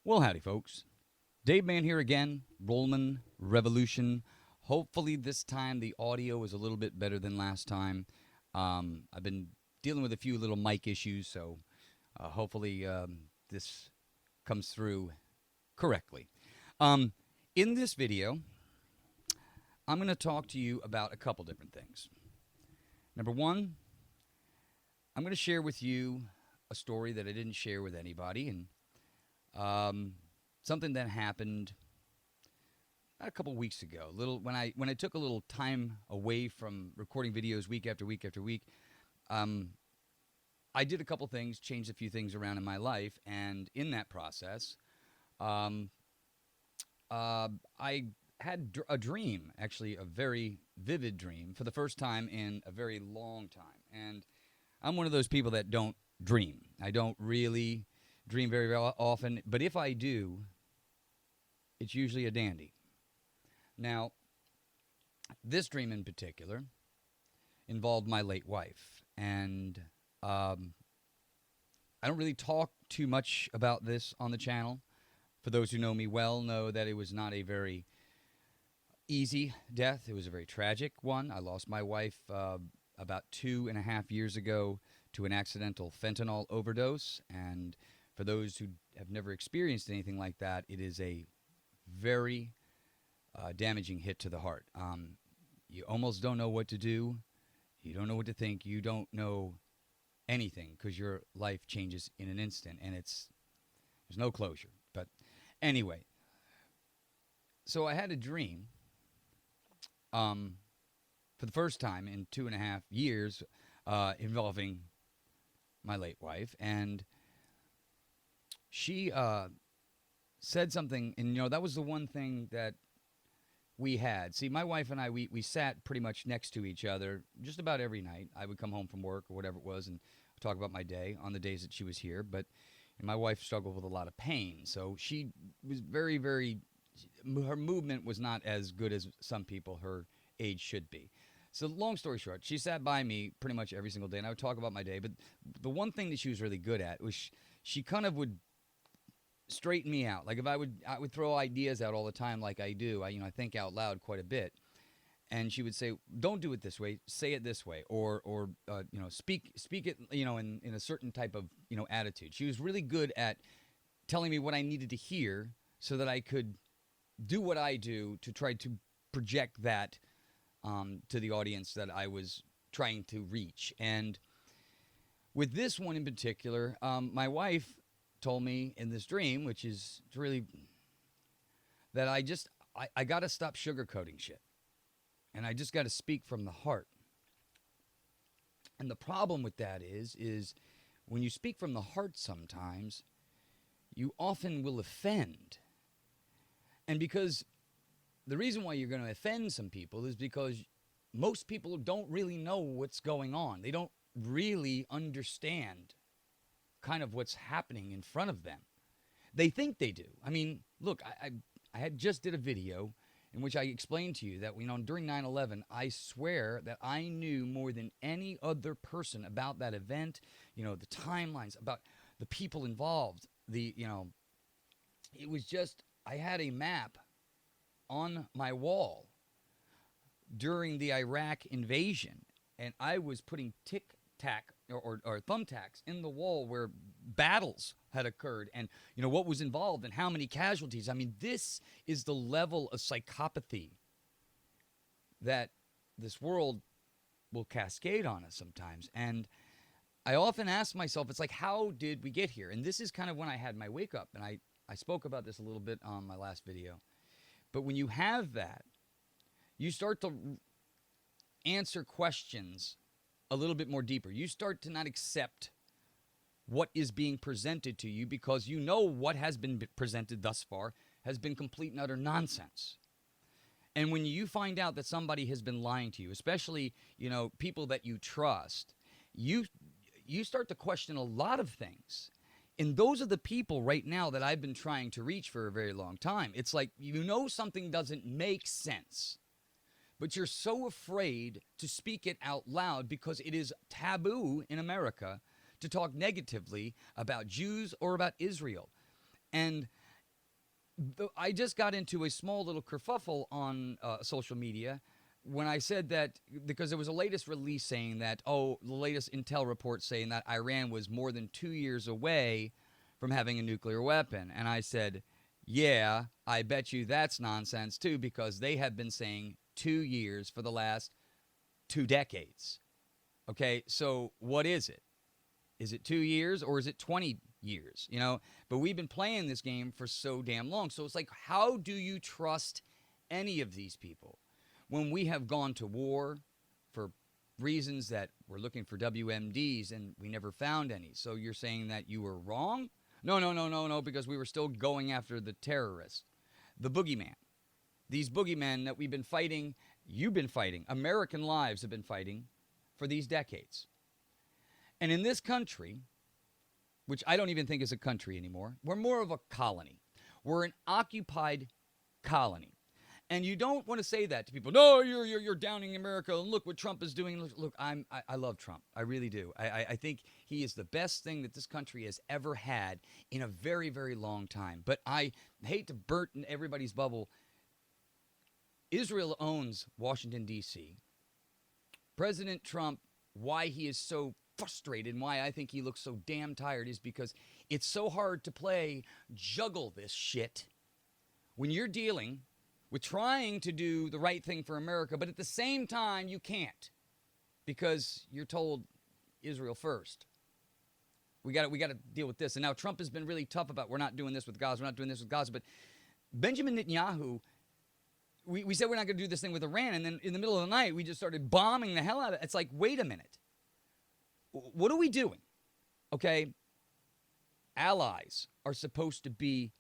Well, howdy, folks. DaveMan here again, Rollman Revolution. Hopefully, this time the audio is a little bit better than last time. I've been dealing with a few little mic issues, so hopefully this comes through correctly. In this video, I'm going to talk to you about a couple different things. Number one, I'm going to share with you a story that I didn't share with anybody, and something that happened a couple weeks ago. When I took a little time away from recording videos week after week after week, I did a couple things, changed a few things around in my life, and in that process, I had a dream, actually a very vivid dream, for the first time in a very long time. And I'm one of those people that don't dream. I don't really dream very often, but if I do, it's usually a dandy. Now, this dream in particular involved my late wife, and I don't really talk too much about this on the channel. For those who know me well, know that it was not a very easy death. It was a very tragic one. I lost my wife about 2.5 years ago to an accidental fentanyl overdose, and for those who have never experienced anything like that, it is a very damaging hit to the heart. You almost don't know what to do. You don't know what to think. You don't know anything because your life changes in an instant, and there's no closure. But anyway, so I had a dream for the first time in 2.5 years involving my late wife, and she said something, and that was the one thing that we had. See, my wife and I, we sat pretty much next to each other just about every night. I would come home from work or whatever it was and talk about my day on the days that she was here. But my wife struggled with a lot of pain, so she was very, very, her movement was not as good as some people her age should be. So long story short, she sat by me pretty much every single day, and I would talk about my day. But the one thing that she was really good at was she kind of would straighten me out. Like if I would throw ideas out all the time, like I do. I think out loud quite a bit, and she would say, "Don't do it this way. Say it this way," or speak it, in a certain type of attitude. She was really good at telling me what I needed to hear so that I could do what I do to try to project that to the audience that I was trying to reach. And with this one in particular, my wife told me in this dream, which is really that I got to stop sugarcoating shit. And I just got to speak from the heart. And the problem with that is when you speak from the heart sometimes, you often will offend. And because the reason why you're going to offend some people is because most people don't really know what's going on. They don't really understand kind of what's happening in front of them. They think they do. I mean, look, I had just did a video in which I explained to you that during 9/11, I swear that I knew more than any other person about that event, the timelines, about the people involved, it was just, I had a map on my wall during the Iraq invasion, and I was putting tic-tac or thumbtacks in the wall where battles had occurred and what was involved and how many casualties. I mean, this is the level of psychopathy that this world will cascade on us sometimes. And I often ask myself, it's like, how did we get here? And this is kind of when I had my wake up, and I spoke about this a little bit on my last video. But when you have that, you start to answer questions a little bit more deeper. You start to not accept what is being presented to you because what has been presented thus far has been complete and utter nonsense. And when you find out that somebody has been lying to you, especially, people that you trust, you start to question a lot of things. And those are the people right now that I've been trying to reach for a very long time. It's like, something doesn't make sense, but you're so afraid to speak it out loud because it is taboo in America to talk negatively about Jews or about Israel. And I just got into a small little kerfuffle on social media when I said that, because there was a latest release saying that, the latest intel report saying that Iran was more than 2 years away from having a nuclear weapon. And I said, yeah, I bet you that's nonsense too, because they have been saying 2 years for the last 2 decades. Okay, so what is it? Is it 2 years or is it 20 years? You know, but we've been playing this game for so damn long. So it's like, how do you trust any of these people when we have gone to war for reasons that we're looking for WMDs and we never found any? So you're saying that you were wrong? No, because we were still going after the terrorists, the boogeyman. These boogeymen that we've been fighting, you've been fighting, American lives have been fighting for these decades. And in this country, which I don't even think is a country anymore, we're more of a colony. We're an occupied colony. And you don't want to say that to people. No, you're downing America. And look what Trump is doing. Look, I love Trump. I really do. I think he is the best thing that this country has ever had in a very, very long time. But I hate to burn everybody's bubble. Israel owns Washington, D.C. President Trump, why he is so frustrated and why I think he looks so damn tired is because it's so hard to juggle this shit when you're dealing with trying to do the right thing for America, but at the same time you can't because you're told Israel first. We got to deal with this. And now Trump has been really tough about, we're not doing this with Gaza, but Benjamin Netanyahu, we said we're not going to do this thing with Iran, and then in the middle of the night we just started bombing the hell out of it. It's like, wait a minute. What are we doing? Okay, allies are supposed to be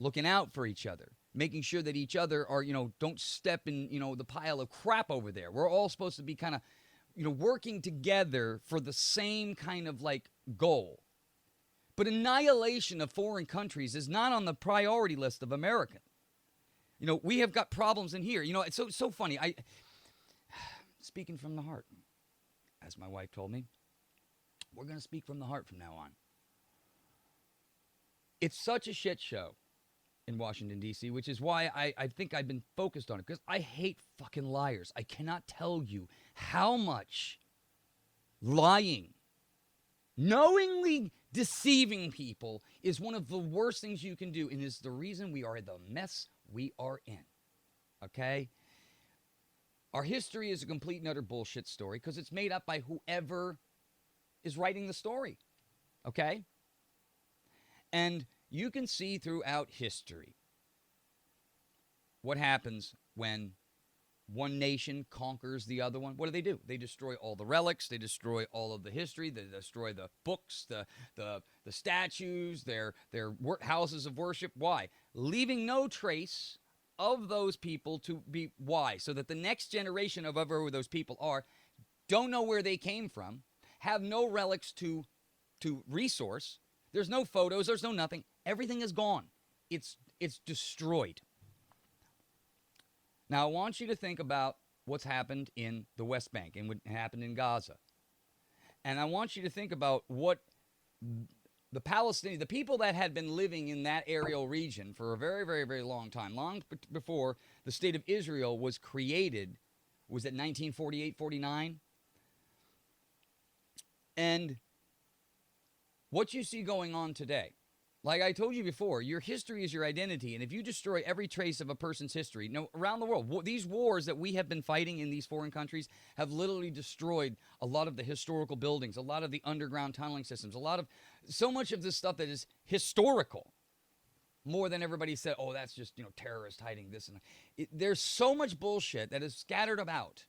looking out for each other, making sure that each other are, don't step in, the pile of crap over there. We're all supposed to be kind of, working together for the same kind of goal. But annihilation of foreign countries is not on the priority list of America. We have got problems in here. It's so funny. Speaking from the heart, as my wife told me, we're going to speak from the heart from now on. It's such a shit show in Washington, D.C., which is why I think I've been focused on it, because I hate fucking liars. I cannot tell you how much lying, knowingly deceiving people is one of the worst things you can do, and is the reason we are the mess we are in. Okay? Our history is a complete and utter bullshit story because it's made up by whoever is writing the story. Okay? And you can see throughout history what happens when one nation conquers the other one. What do? They destroy all the relics. They destroy all of the history. They destroy the books, the statues, their houses of worship. Why? Leaving no trace of those people to be. Why? So that the next generation of whoever those people are don't know where they came from, have no relics to resource. There's no photos. There's no nothing. Everything is gone. It's destroyed. Now, I want you to think about what's happened in the West Bank and what happened in Gaza. And I want you to think about what the people that had been living in that aerial region for a very, very, very long time, long before the state of Israel was created, was it 1948, 49? And what you see going on today, like I told you before, your history is your identity. And if you destroy every trace of a person's history, around the world, these wars that we have been fighting in these foreign countries have literally destroyed a lot of the historical buildings, a lot of the underground tunneling systems, so much of this stuff that is historical, more than everybody said, oh, that's just, terrorists hiding this. And there's so much bullshit that is scattered about.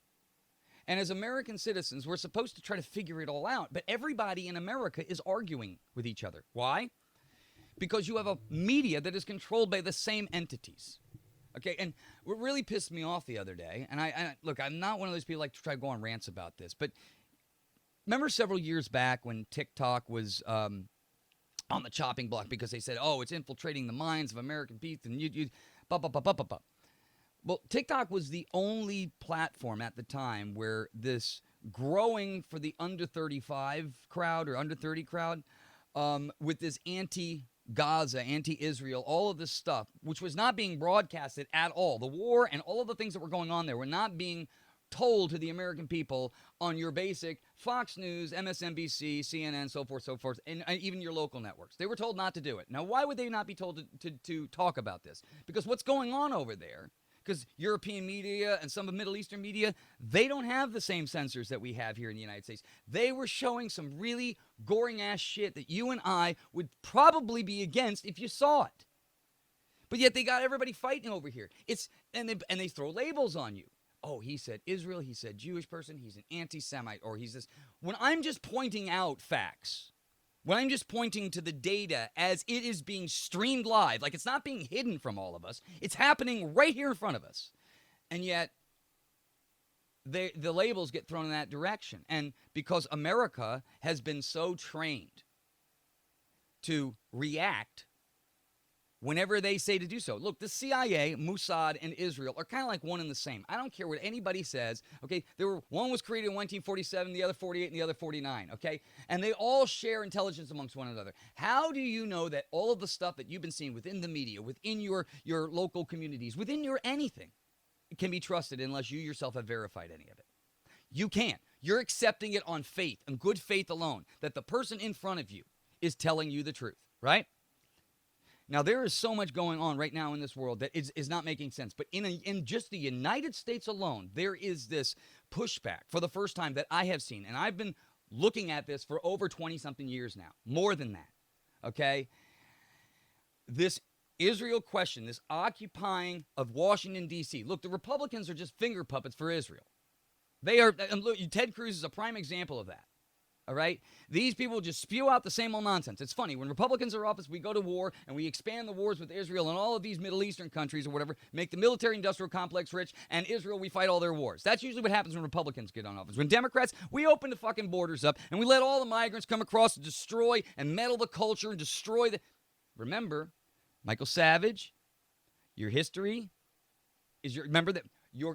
And as American citizens, we're supposed to try to figure it all out. But everybody in America is arguing with each other. Why? Because you have a media that is controlled by the same entities. Okay, and what really pissed me off the other day, and look, I'm not one of those people like to try to go on rants about this, but remember several years back when TikTok was on the chopping block because they said, oh, it's infiltrating the minds of American people, and Well, TikTok was the only platform at the time where this growing for the under 35 crowd or under 30 crowd with this Gaza, anti-Israel, all of this stuff, which was not being broadcasted at all. The war and all of the things that were going on there were not being told to the American people on your basic Fox News, MSNBC, CNN, so forth, and even your local networks. They were told not to do it. Now, why would they not be told to talk about this? Because what's going on over there, because European media and some of Middle Eastern media, they don't have the same censors that we have here in the United States. They were showing some really goring-ass shit that you and I would probably be against if you saw it. But yet they got everybody fighting over here. And they throw labels on you. Oh, he said Israel, he said Jewish person, he's an anti-Semite, or he's this. When I'm just pointing out facts, when I'm just pointing to the data as it is being streamed live, like it's not being hidden from all of us, it's happening right here in front of us. And yet, the labels get thrown in that direction. And because America has been so trained to react whenever they say to do so. Look, the CIA, Mossad, and Israel are kind of like one and the same. I don't care what anybody says, okay? One was created in 1947, the other 48, and the other 49, okay? And they all share intelligence amongst one another. How do you know that all of the stuff that you've been seeing within the media, within your local communities, within your anything, can be trusted unless you yourself have verified any of it? You can't. You're accepting it on faith, on good faith alone, that the person in front of you is telling you the truth, right? Now, there is so much going on right now in this world that is not making sense. But in just the United States alone, there is this pushback for the first time that I have seen. And I've been looking at this for over 20-something years now. More than that, okay? This Israel question, this occupying of Washington, D.C. Look, the Republicans are just finger puppets for Israel. They are, and look, Ted Cruz is a prime example of that. All right? These people just spew out the same old nonsense. It's funny. When Republicans are in office, we go to war and we expand the wars with Israel and all of these Middle Eastern countries or whatever, make the military-industrial complex rich, and Israel, we fight all their wars. That's usually what happens when Republicans get on office. When Democrats, we open the fucking borders up and we let all the migrants come across to destroy and meddle the culture and destroy the... Remember, Michael Savage, your history is your... Remember that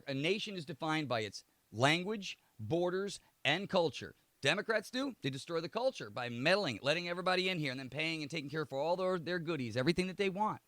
a nation is defined by its language, borders, and culture. Democrats do. They destroy the culture by meddling, letting everybody in here, and then paying and taking care for all their goodies, everything that they want.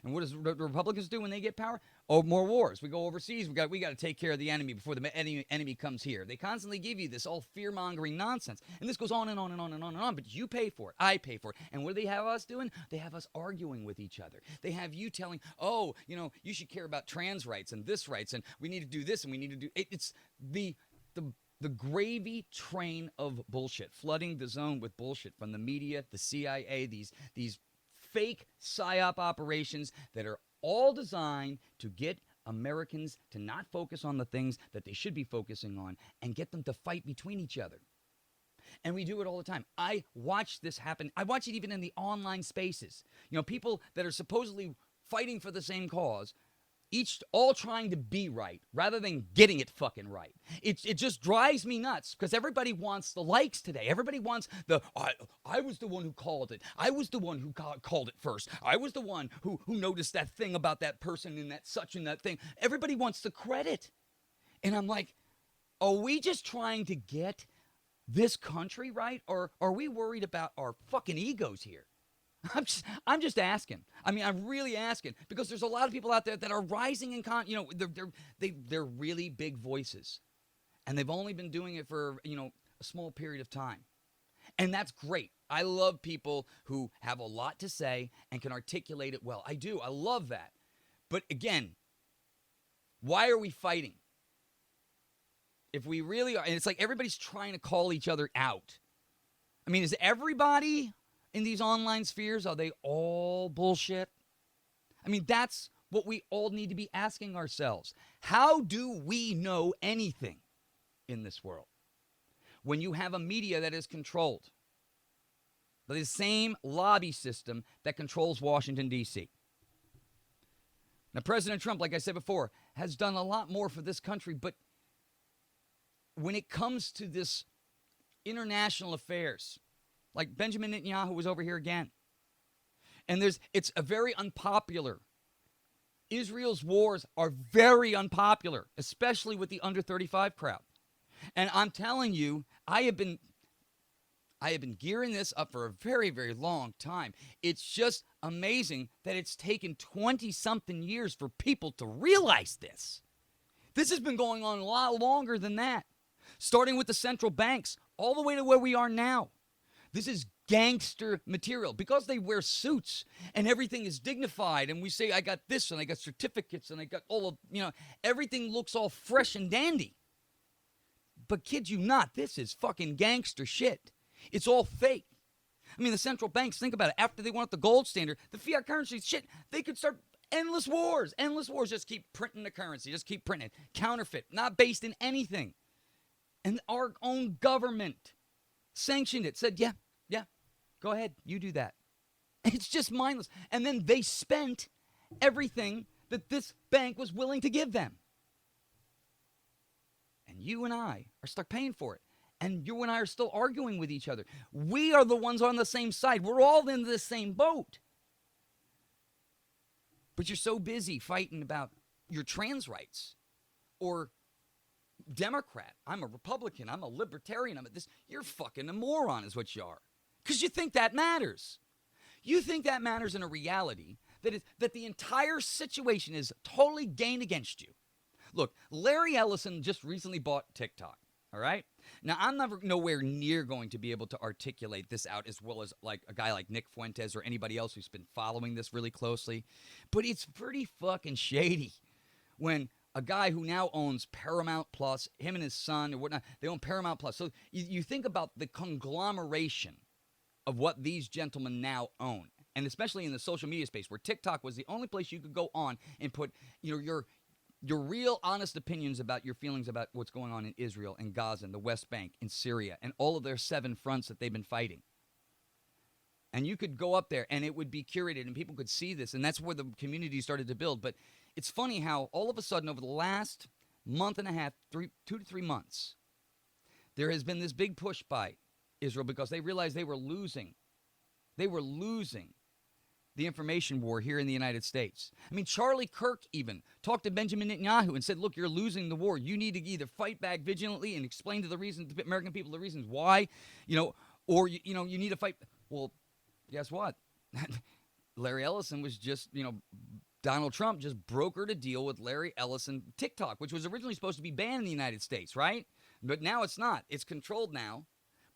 And what does the Republicans do when they get power? Oh, more wars. We go overseas. We got to take care of the enemy before the enemy comes here. They constantly give you this all fear-mongering nonsense. And this goes on and on and on and on and on. But you pay for it. I pay for it. And what do they have us doing? They have us arguing with each other. They have you telling, oh, you should care about trans rights and this rights, and we need to do this and we need to do... It's the gravy train of bullshit, flooding the zone with bullshit from the media, the CIA, these fake psyop operations that are all designed to get Americans to not focus on the things that they should be focusing on and get them to fight between each other. And we do it all the time. I watch this happen. I watch it even in the online spaces. People that are supposedly fighting for the same cause, all trying to be right rather than getting it fucking right. It just drives me nuts because everybody wants the likes today. Everybody wants I was the one who called it. I was the one who called it first. I was the one who noticed that thing about that person and that such and that thing. Everybody wants the credit. And I'm like, are we just trying to get this country right? Or are we worried about our fucking egos here? I'm just asking. I mean, I'm really asking because there's a lot of people out there that are rising in they're really big voices, and they've only been doing it for a small period of time, and that's great. I love people who have a lot to say and can articulate it well. I do. I love that. But again, why are we fighting? If we really are, and it's like everybody's trying to call each other out. I mean, is everybody in these online spheres, are they all bullshit? I mean, that's what we all need to be asking ourselves. How do we know anything in this world when you have a media that is controlled by the same lobby system that controls Washington, D.C.? Now, President Trump, like I said before, has done a lot more for this country, but when it comes to this international affairs, like Benjamin Netanyahu was over here again. And it's a very unpopular. Israel's wars are very unpopular, especially with the under 35 crowd. And I'm telling you, I have been I have been gearing this up for a very, very long time. It's just amazing that it's taken 20-something years for people to realize this. This has been going on a lot longer than that, starting with the central banks all the way to where we are now. This is gangster material because they wear suits and everything is dignified. And we say, I got this and I got certificates and I got all of, everything looks all fresh and dandy. But kid you not, this is fucking gangster shit. It's all fake. I mean, the central banks, think about it. After they want the gold standard, the fiat currency, shit, they could start endless wars. Endless wars. Just keep printing the currency. Just keep printing it. Counterfeit. Not based in anything. And our own government sanctioned it. Said, yeah, go ahead. You do that. It's just mindless. And then they spent everything that this bank was willing to give them. And you and I are stuck paying for it. And you and I are still arguing with each other. We are the ones on the same side. We're all in the same boat. But you're so busy fighting about your trans rights or Democrat. I'm a Republican. I'm a libertarian. I'm a this. You're fucking a moron is what you are. Because you think that matters. You think that matters in a reality that the entire situation is totally gained against you. Look, Larry Ellison just recently bought TikTok. All right? Now, I'm nowhere near going to be able to articulate this out as well as like a guy like Nick Fuentes or anybody else who's been following this really closely. But it's pretty fucking shady when a guy who now owns Paramount Plus, him and his son or whatnot, they own Paramount Plus. So you think about the conglomeration of what these gentlemen now own. And especially in the social media space where TikTok was the only place you could go on and put your real honest opinions about your feelings about what's going on in Israel and Gaza and the West Bank and Syria and all of their 7 fronts that they've been fighting. And you could go up there and it would be curated and people could see this. And that's where the community started to build. But it's funny how all of a sudden over the last month and a half, 2 to 3 months, there has been this big push by Israel because they realized they were losing. They were losing the information war here in the United States. I mean, Charlie Kirk even talked to Benjamin Netanyahu and said, look, you're losing the war. You need to either fight back vigilantly and explain to the American people the reasons why, or you need to fight. Well, guess what? Larry Ellison was just, Donald Trump just brokered a deal with Larry Ellison TikTok, which was originally supposed to be banned in the United States, right? But now it's not. It's controlled now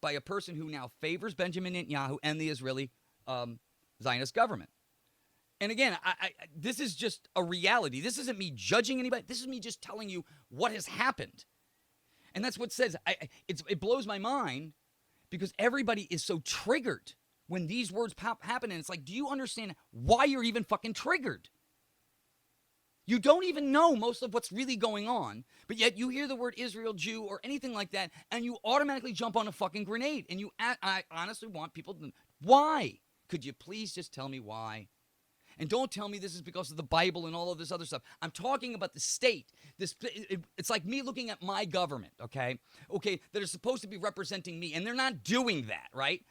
by a person who now favors Benjamin Netanyahu and the Israeli Zionist government. And again, this is just a reality. This isn't me judging anybody. This is me just telling you what has happened. And that's what says, it blows my mind because everybody is so triggered when these words happen. And it's like, do you understand why you're even fucking triggered? You don't even know most of what's really going on, but yet you hear the word Israel, Jew, or anything like that, and you automatically jump on a fucking grenade. And I honestly want people to know, why? Could you please just tell me why? And don't tell me this is because of the Bible and all of this other stuff. I'm talking about the state. It's like me looking at my government, okay, that are supposed to be representing me, and they're not doing that, right?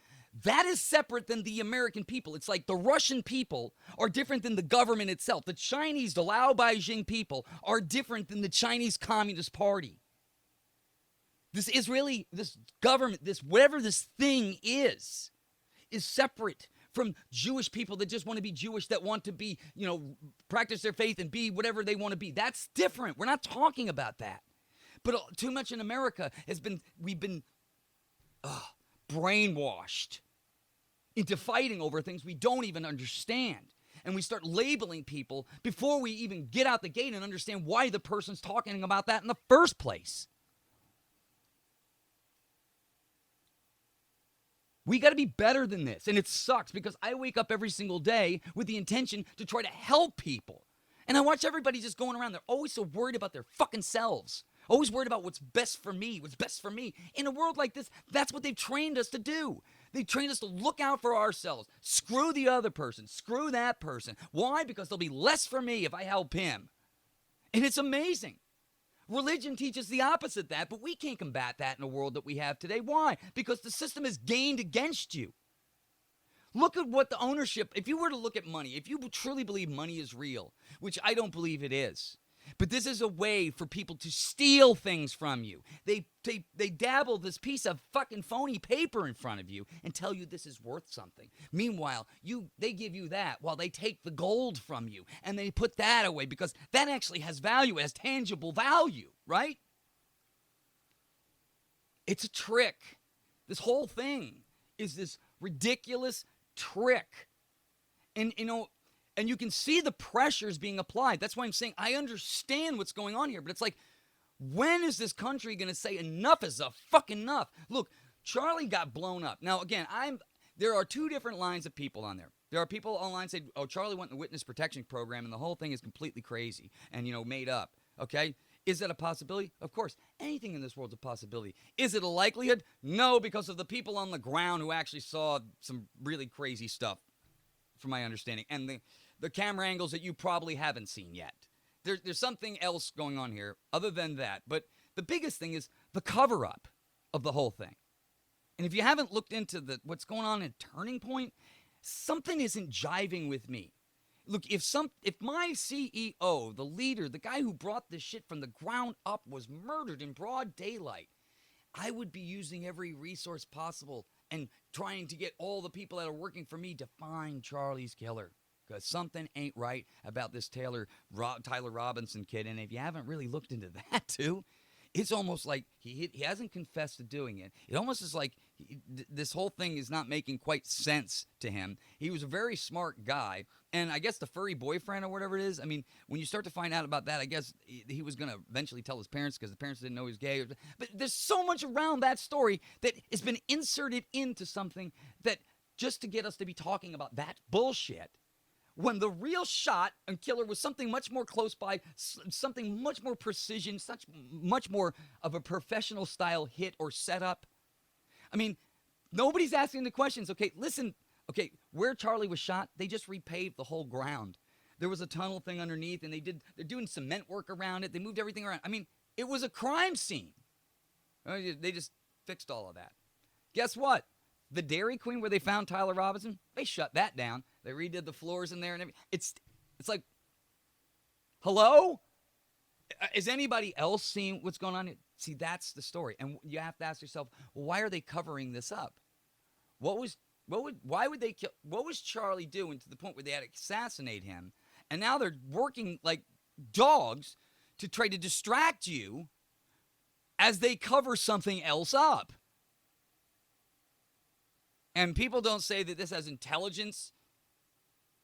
That is separate than the American people. It's like the Russian people are different than the government itself. The Chinese, the Lao Beijing people are different than the Chinese Communist Party. This Israeli, this government, this whatever this thing is separate from Jewish people that just want to be Jewish, that want to be, practice their faith and be whatever they want to be. That's different. We're not talking about that. But too much in America we've been brainwashed into fighting over things we don't even understand. And we start labeling people before we even get out the gate and understand why the person's talking about that in the first place. We got to be better than this. And it sucks because I wake up every single day with the intention to try to help people. And I watch everybody just going around. They're always so worried about their fucking selves. Always worried about what's best for me, what's best for me. In a world like this, that's what they've trained us to do. They trained us to look out for ourselves. Screw the other person. Screw that person. Why? Because there'll be less for me if I help him. And it's amazing. Religion teaches the opposite of that, but we can't combat that in the world that we have today. Why? Because the system is gained against you. Look at what the ownership, if you were to look at money, if you truly believe money is real, which I don't believe it is, But this is a way for people to steal things from you. They dabble this piece of fucking phony paper in front of you and tell you this is worth something. Meanwhile, they give you that while they take the gold from you and they put that away because that actually has value, it has tangible value, right? It's a trick. This whole thing is this ridiculous trick. And, and you can see the pressures being applied. That's why I'm saying I understand what's going on here. But it's like, when is this country going to say enough is a fucking enough? Look, Charlie got blown up. Now, again, there are two different lines of people on there. There are people online say, oh, Charlie went in the witness protection program, and the whole thing is completely crazy and, made up. Okay? Is that a possibility? Of course. Anything in this world's a possibility. Is it a likelihood? No, because of the people on the ground who actually saw some really crazy stuff, from my understanding. And the camera angles that you probably haven't seen yet. There's something else going on here other than that. But the biggest thing is the cover-up of the whole thing. And if you haven't looked into what's going on at Turning Point, something isn't jiving with me. Look, if my CEO, the leader, the guy who brought this shit from the ground up was murdered in broad daylight, I would be using every resource possible and trying to get all the people that are working for me to find Charlie's killer. Because something ain't right about this Tyler Robinson kid. And if you haven't really looked into that too, it's almost like he hasn't confessed to doing it. It almost is like this whole thing is not making quite sense to him. He was a very smart guy. And I guess the furry boyfriend or whatever it is, I mean, when you start to find out about that, I guess he was going to eventually tell his parents because the parents didn't know he was gay. But there's so much around that story that has been inserted into something that just to get us to be talking about that bullshit. When the real shot and killer was something much more close by, something much more precision, much more of a professional style hit or setup. I mean, nobody's asking the questions. Okay, listen. Okay, where Charlie was shot, they just repaved the whole ground. There was a tunnel thing underneath, and they're doing cement work around it. They moved everything around. I mean, it was a crime scene. They just fixed all of that. Guess what? The Dairy Queen where they found Tyler Robinson, they shut that down. They redid the floors in there and everything. It's like, hello? Is anybody else seeing what's going on here? See, that's the story. And you have to ask yourself, well, why are they covering this up? What was Charlie doing to the point where they had to assassinate him? And now they're working like dogs to try to distract you as they cover something else up. And people don't say that this has intelligence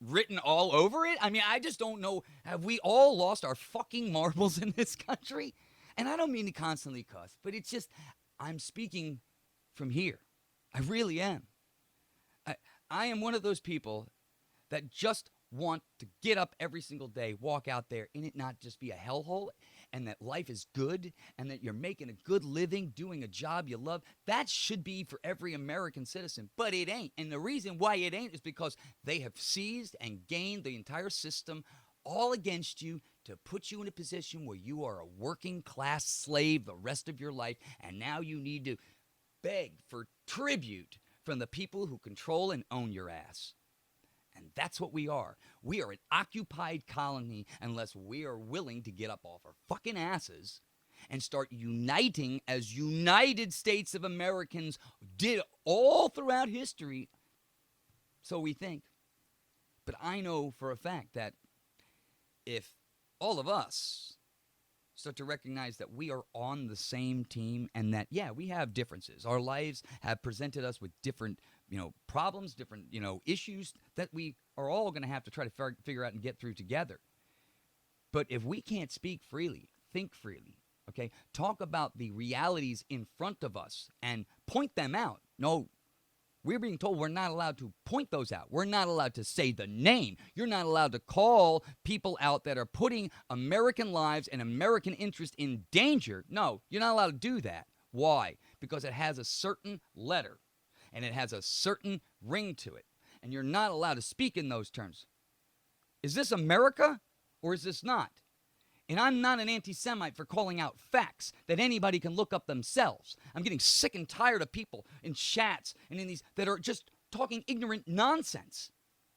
written all over it. I mean, I just don't know. Have we all lost our fucking marbles in this country? And I don't mean to constantly cuss, but it's just, I'm speaking from here. I really am. I am one of those people that just want to get up every single day, walk out there, and it not just be a hellhole, and that life is good, and that you're making a good living, doing a job you love. That should be for every American citizen, but it ain't. And the reason why it ain't is because they have seized and gained the entire system all against you to put you in a position where you are a working class slave the rest of your life, and now you need to beg for tribute from the people who control and own your ass. And that's what we are. We are an occupied colony unless we are willing to get up off our fucking asses and start uniting as United States of Americans did all throughout history. So we think. But I know for a fact that if all of us start to recognize that we are on the same team and that, yeah, we have differences. Our lives have presented us with different, problems, different, issues that we are all going to have to try to figure out and get through together. But if we can't speak freely, think freely, okay, talk about the realities in front of us and point them out. No, we're being told we're not allowed to point those out. We're not allowed to say the name. You're not allowed to call people out that are putting American lives and American interest in danger. No, you're not allowed to do that. Why? Because it has a certain letter and it has a certain ring to it. And you're not allowed to speak in those terms. Is this America or is this not? And I'm not an anti-Semite for calling out facts that anybody can look up themselves. I'm getting sick and tired of people in chats and in these that are just talking ignorant nonsense.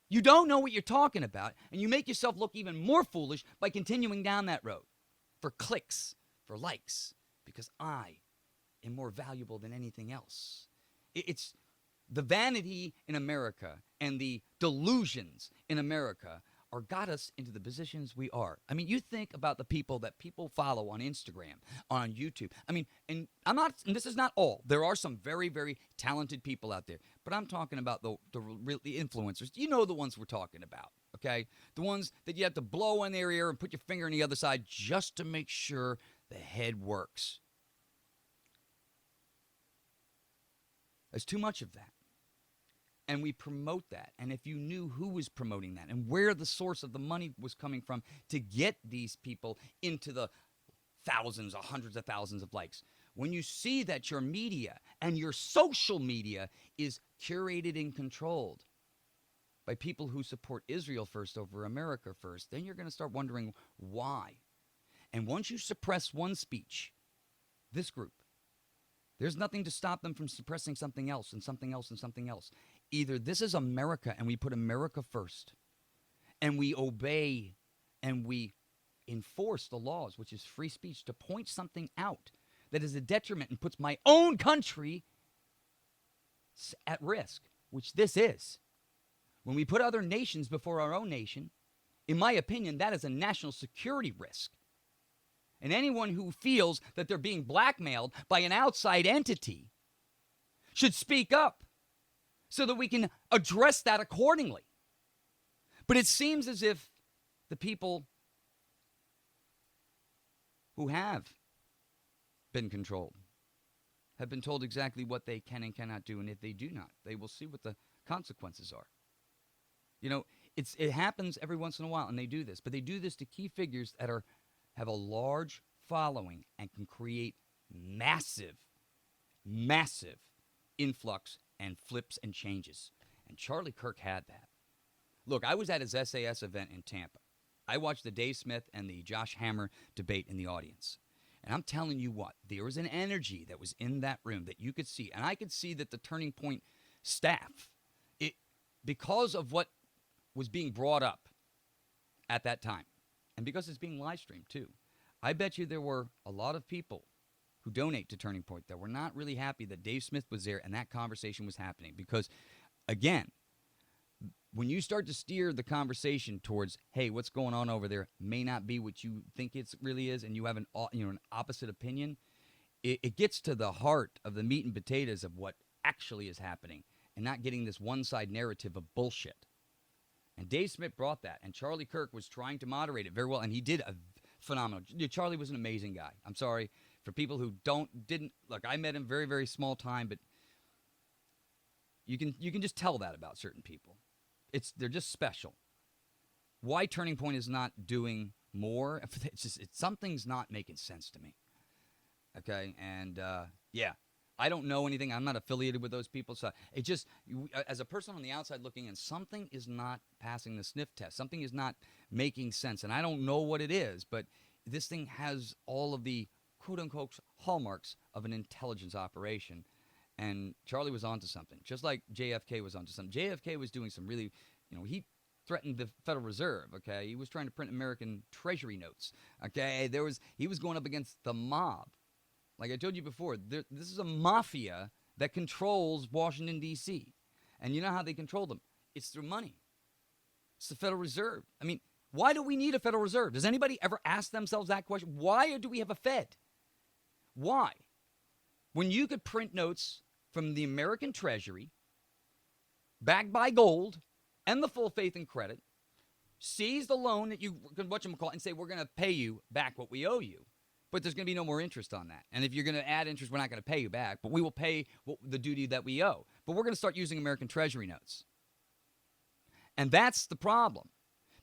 You don't know what you're talking about, and you make yourself look even more foolish by continuing down that road. for clicks, for likes, because I am more valuable than anything else. It's the vanity in America and the delusions in America are got us into the positions we are. I mean, you think about the people that people follow on Instagram, on YouTube. I mean, and this is not all. There are some very, very talented people out there, but I'm talking about the influencers. You know the ones we're talking about, okay? The ones that you have to blow in their ear and put your finger on the other side just to make sure the head works. There's too much of that. And we promote that. And if you knew who was promoting that and where the source of the money was coming from to get these people into the thousands or hundreds of thousands of likes, when you see that your media and your social media is curated and controlled by people who support Israel first over America first, then you're going to start wondering why. And once you suppress one speech, this group, there's nothing to stop them from suppressing something else and something else and something else. Either this is America and we put America first and we obey and we enforce the laws, which is free speech, to point something out that is a detriment and puts my own country at risk, which this is. When we put other nations before our own nation, in my opinion, that is a national security risk. And anyone who feels that they're being blackmailed by an outside entity should speak up so that we can address that accordingly. But it seems as if the people who have been controlled have been told exactly what they can and cannot do, and if they do not, they will see what the consequences are. You know, it happens every once in a while, and they do this, but they do this to key figures that have a large following and can create massive influx and flips and changes. And Charlie Kirk had that. Look, I was at his SAS event in Tampa. I watched the Dave Smith and the Josh Hammer debate in the audience. And I'm telling you what, there was an energy that was in that room that you could see. And I could see that the Turning Point staff, because of what was being brought up at that time, and because it's being live streamed too, I bet you there were a lot of people who donate to Turning Point that were not really happy that Dave Smith was there and that conversation was happening. Because, again, when you start to steer the conversation towards, hey, what's going on over there may not be what you think it really is, and you have an opposite opinion, it gets to the heart of the meat and potatoes of what actually is happening and not getting this one-side narrative of bullshit. And Dave Smith brought that, and Charlie Kirk was trying to moderate it very well, and he did a phenomenal. Charlie was an amazing guy. I'm sorry for people who didn't look. I met him very, very small time, but you can just tell that about certain people. They're just special. Why Turning Point is not doing more? Something's not making sense to me. Okay, and yeah. I don't know anything. I'm not affiliated with those people. So it just, as a person on the outside looking in, something is not passing the sniff test. Something is not making sense. And I don't know what it is, but this thing has all of the quote-unquote hallmarks of an intelligence operation. And Charlie was onto something, just like JFK was onto something. JFK was doing some really, he threatened the Federal Reserve, okay? He was trying to print American Treasury notes, okay? He was going up against the mob. Like I told you before, this is a mafia that controls Washington, D.C. And you know how they control them? It's through money. It's the Federal Reserve. I mean, why do we need a Federal Reserve? Does anybody ever ask themselves that question? Why do we have a Fed? Why? When you could print notes from the American Treasury, backed by gold, and the full faith and credit, seize the loan that you can whatchamacallit and say, we're going to pay you back what we owe you. But there's going to be no more interest on that. And if you're going to add interest, we're not going to pay you back. But we will pay the duty that we owe. But we're going to start using American Treasury notes. And that's the problem.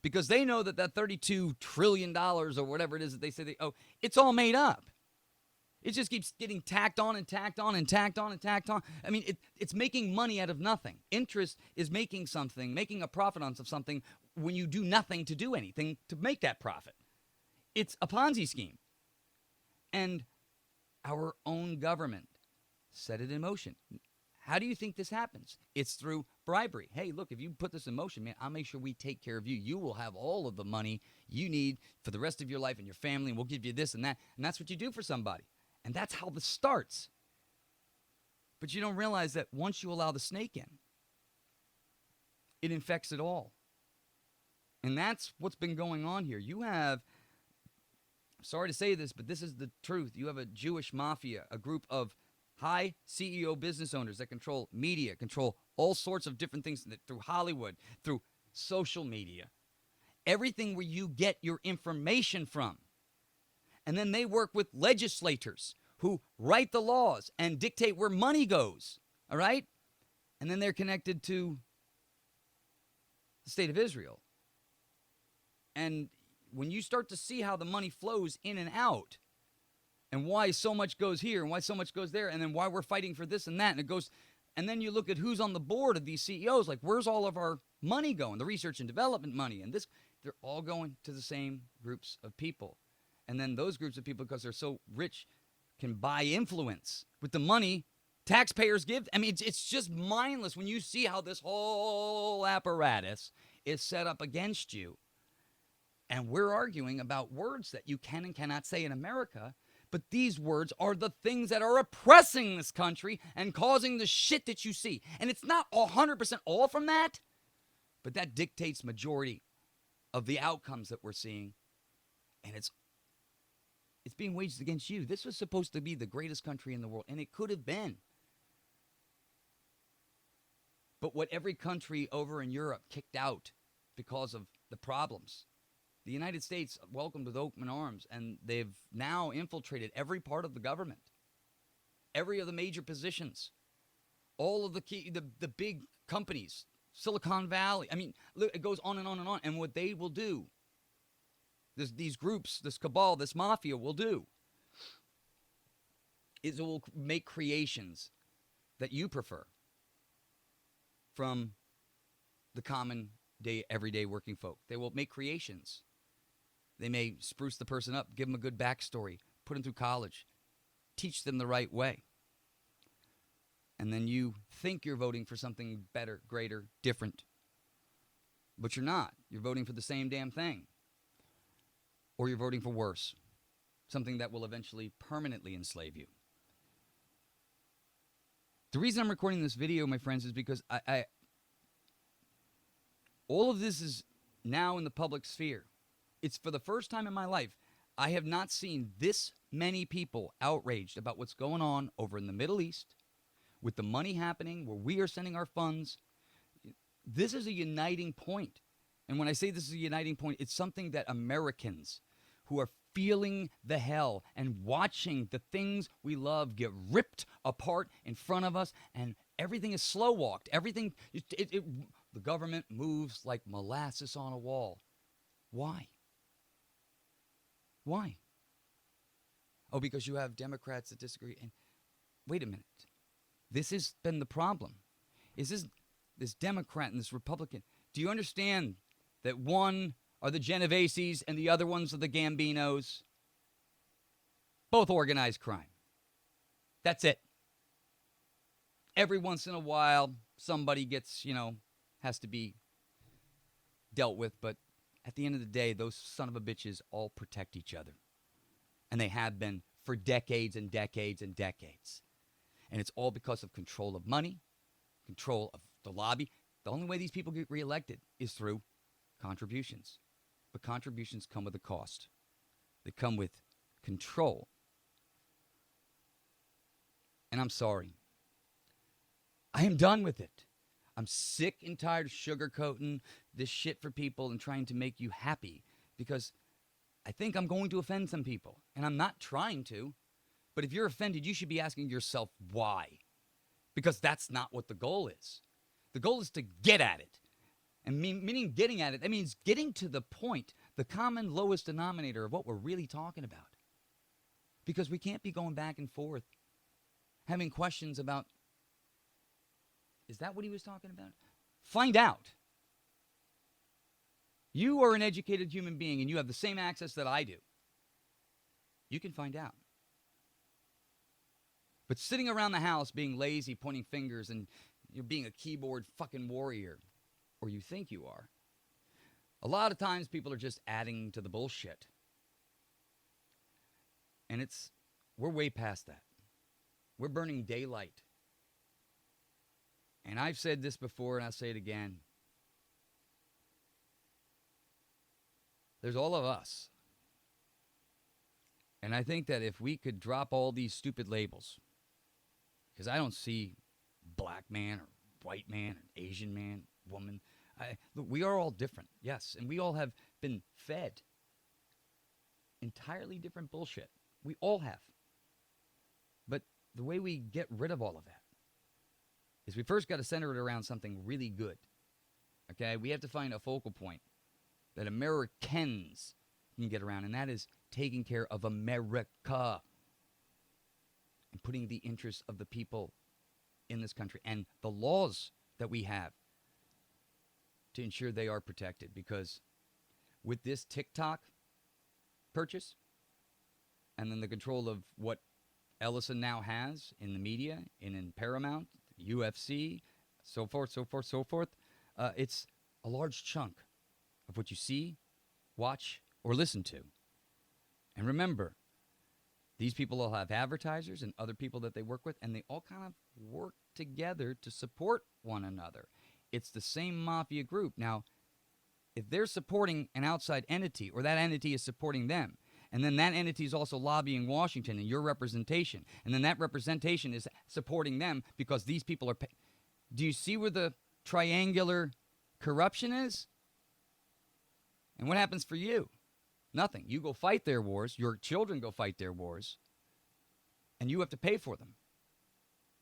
Because they know that $32 trillion or whatever it is that they say they owe, it's all made up. It just keeps getting tacked on and tacked on and tacked on and tacked on. I mean, it's making money out of nothing. Interest is making a profit on something when you do nothing to do anything to make that profit. It's a Ponzi scheme. And our own government set it in motion. How do you think this happens? It's through bribery. Hey, look, if you put this in motion, man, I'll make sure we take care of you. You will have all of the money you need for the rest of your life and your family, and we'll give you this and that. And that's what you do for somebody. And that's how this starts. But you don't realize that once you allow the snake in, it infects it all. And that's what's been going on here. You have, sorry to say this, but this is the truth. You have a Jewish mafia, a group of high CEO business owners that control media, control all sorts of different things through Hollywood, through social media, everything where you get your information from. And then they work with legislators who write the laws and dictate where money goes, all right? And then they're connected to the state of Israel. And when you start to see how the money flows in and out, and why so much goes here and why so much goes there, and then why we're fighting for this and that, and it goes, and then you look at who's on the board of these CEOs, like where's all of our money going, the research and development money, and this, they're all going to the same groups of people. And then those groups of people, because they're so rich, can buy influence with the money taxpayers give. I mean, it's just mindless when you see how this whole apparatus is set up against you. And we're arguing about words that you can and cannot say in America. But these words are the things that are oppressing this country and causing the shit that you see. And it's not 100% all from that, but that dictates majority of the outcomes that we're seeing. And it's being waged against you. This was supposed to be the greatest country in the world, and it could have been. But what every country over in Europe kicked out because of the problems, the United States welcomed with open arms, and they've now infiltrated every part of the government, every of the major positions, all of the key, the big companies, Silicon Valley. I mean, look, it goes on and on and on. And what they will do, these groups, this cabal, this mafia will do, is it will make creations that you prefer from the common day, everyday working folk. They will make creations. They may spruce the person up, give them a good backstory, put them through college, teach them the right way. And then you think you're voting for something better, greater, different. But you're not. You're voting for the same damn thing. Or you're voting for worse, something that will eventually permanently enslave you. The reason I'm recording this video, my friends, is because all of this is now in the public sphere. It's for the first time in my life, I have not seen this many people outraged about what's going on over in the Middle East, with the money happening, where we are sending our funds. This is a uniting point. And when I say this is a uniting point, it's something that Americans who are feeling the hell and watching the things we love get ripped apart in front of us, and everything is slow walked. Everything, the government moves like molasses on a wall. Why? Why? Oh, because you have Democrats that disagree. And wait a minute. This has been the problem. Is this Democrat and this Republican? Do you understand that one are the Genoveses and the other ones are the Gambinos? Both organized crime. That's it. Every once in a while, somebody gets, has to be dealt with. But at the end of the day, those son of a bitches all protect each other. And they have been for decades and decades and decades. And it's all because of control of money, control of the lobby. The only way these people get reelected is through contributions. But contributions come with a cost. They come with control. And I'm sorry. I am done with it. I'm sick and tired of sugarcoating this shit for people and trying to make you happy, because I think I'm going to offend some people. And I'm not trying to. But if you're offended, you should be asking yourself why. Because that's not what the goal is. The goal is to get at it. And meaning getting at it, that means getting to the point, the common lowest denominator of what we're really talking about. Because we can't be going back and forth, having questions about, is that what he was talking about? Find out. You are an educated human being and you have the same access that I do. You can find out. But sitting around the house being lazy, pointing fingers, and you're being a keyboard fucking warrior, or you think you are, a lot of times people are just adding to the bullshit. And we're way past that. We're burning daylight. And I've said this before, and I'll say it again. There's all of us. And I think that if we could drop all these stupid labels, because I don't see black man or white man or Asian man, woman. Look, we are all different, yes. And we all have been fed entirely different bullshit. We all have. But the way we get rid of all of that is we first got to center it around something really good. Okay? We have to find a focal point that Americans can get around, and that is taking care of America and putting the interests of the people in this country and the laws that we have to ensure they are protected. Because with this TikTok purchase and then the control of what Ellison now has in the media and in Paramount, UFC, so forth, it's a large chunk of what you see, watch, or listen to. And remember, these people all have advertisers and other people that they work with, and they all kind of work together to support one another. It's the same mafia group. Now, if they're supporting an outside entity, or that entity is supporting them, and then that entity is also lobbying Washington and your representation, and then that representation is supporting them because these people are do you see where the triangular corruption is? And what happens for you? Nothing. You go fight their wars. Your children go fight their wars. And you have to pay for them.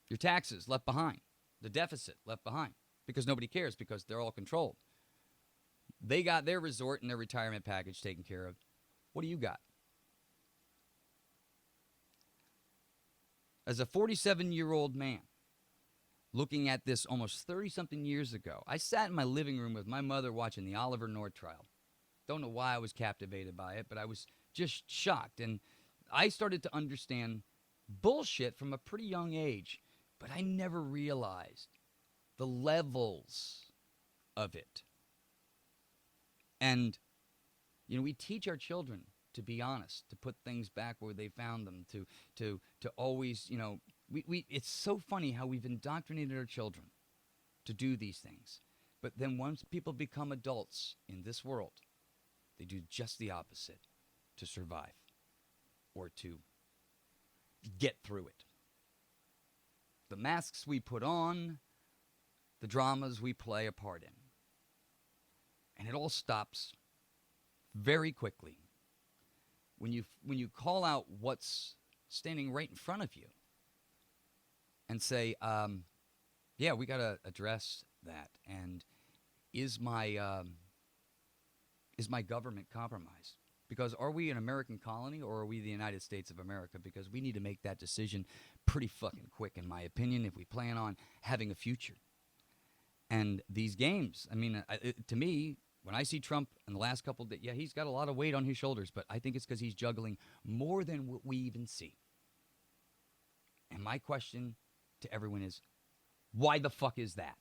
Your taxes left behind. The deficit left behind. Because nobody cares, because they're all controlled. They got their resort and their retirement package taken care of. What do you got? As a 47-year-old man, looking at this almost 30-something years ago, I sat in my living room with my mother watching the Oliver North trial. Don't know why I was captivated by it, but I was just shocked. And I started to understand bullshit from a pretty young age, but I never realized the levels of it. And, we teach our children to be honest, to put things back where they found them, to always, it's so funny how we've indoctrinated our children to do these things. But then once people become adults in this world, they do just the opposite to survive or to get through it. The masks we put on, the dramas we play a part in. And it all stops very quickly when you call out what's standing right in front of you and say, yeah, we got to address that. And is my government compromised? Because are we an American colony or are we the United States of America? Because we need to make that decision pretty fucking quick, in my opinion, if we plan on having a future. And these games, to me, when I see Trump in the last couple of days, yeah, he's got a lot of weight on his shoulders, but I think it's because he's juggling more than what we even see. And my question to everyone is, why the fuck is that?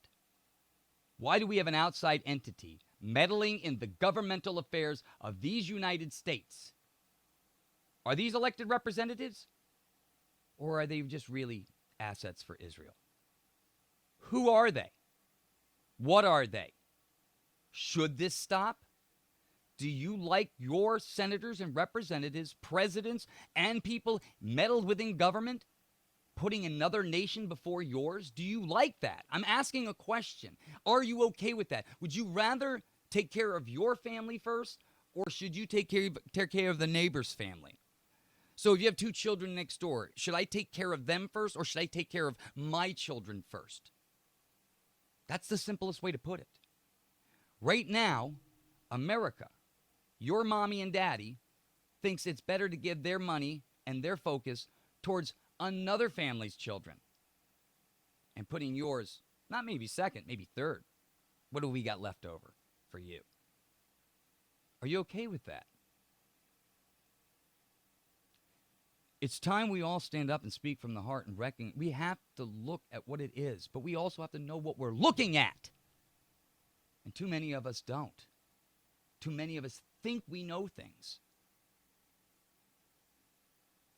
Why do we have an outside entity meddling in the governmental affairs of these United States? Are these elected representatives? Or are they just really assets for Israel? Who are they? What are they? Should this stop? Do you like your senators and representatives, presidents, and people meddled within government putting another nation before yours? Do you like that? I'm asking a question. Are you okay with that? Would you rather take care of your family first, or should you take care of the neighbor's family? So if you have two children next door, should I take care of them first, or should I take care of my children first? That's the simplest way to put it. Right now, America, your mommy and daddy, thinks it's better to give their money and their focus towards another family's children and putting yours, not maybe second, maybe third. What do we got left over for you? Are you okay with that? It's time we all stand up and speak from the heart and reckon. We have to look at what it is, but we also have to know what we're looking at. And too many of us don't. Too many of us think we know things.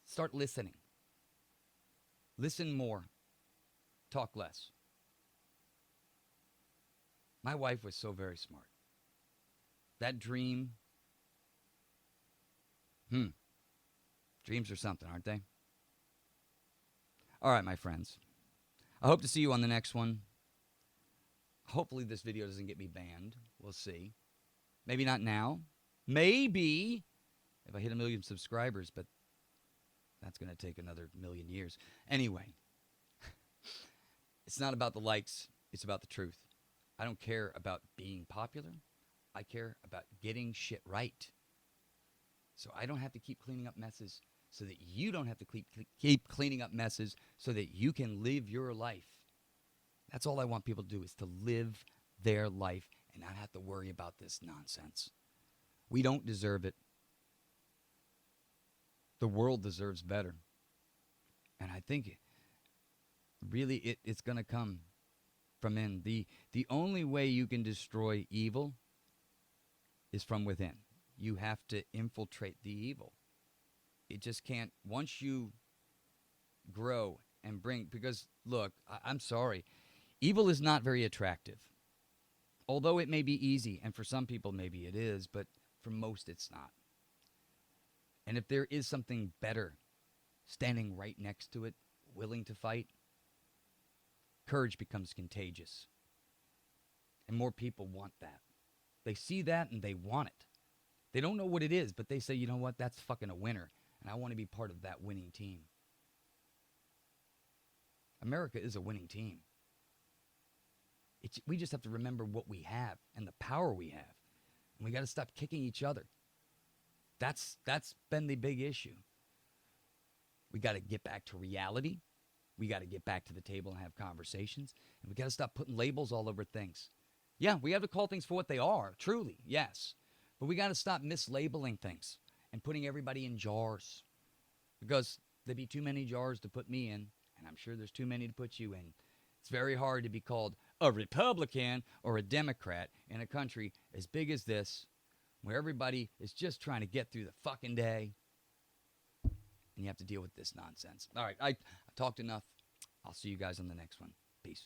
Start listening. Listen more. Talk less. My wife was so very smart. That dream, dreams are something, aren't they? All right, my friends. I hope to see you on the next one. Hopefully this video doesn't get me banned. We'll see. Maybe not now. Maybe if I hit 1 million subscribers, but that's going to take another 1,000,000 years. Anyway, it's not about the likes. It's about the truth. I don't care about being popular. I care about getting shit right. So I don't have to keep cleaning up messes so that you don't have to keep cleaning up messes so that you can live your life. That's all I want people to do, is to live their life and not have to worry about this nonsense. We don't deserve it. The world deserves better. And I think really it's going to come from in. The only way you can destroy evil is from within. You have to infiltrate the evil. It just can't, once you grow and bring, because look, I'm sorry, evil is not very attractive. Although it may be easy, and for some people maybe it is, but for most it's not. And if there is something better standing right next to it, willing to fight, courage becomes contagious. And more people want that. They see that and they want it. They don't know what it is, but they say, you know what, that's fucking a winner. And I want to be part of that winning team. America is a winning team. We just have to remember what we have and the power we have. And we got to stop kicking each other. That's been the big issue. We got to get back to reality. We got to get back to the table and have conversations. And we got to stop putting labels all over things. Yeah, we have to call things for what they are, truly, yes. But we got to stop mislabeling things and putting everybody in jars. Because there'd be too many jars to put me in, and I'm sure there's too many to put you in. It's very hard to be called a Republican or a Democrat in a country as big as this, where everybody is just trying to get through the fucking day, and you have to deal with this nonsense. All right, I talked enough. I'll see you guys on the next one. Peace.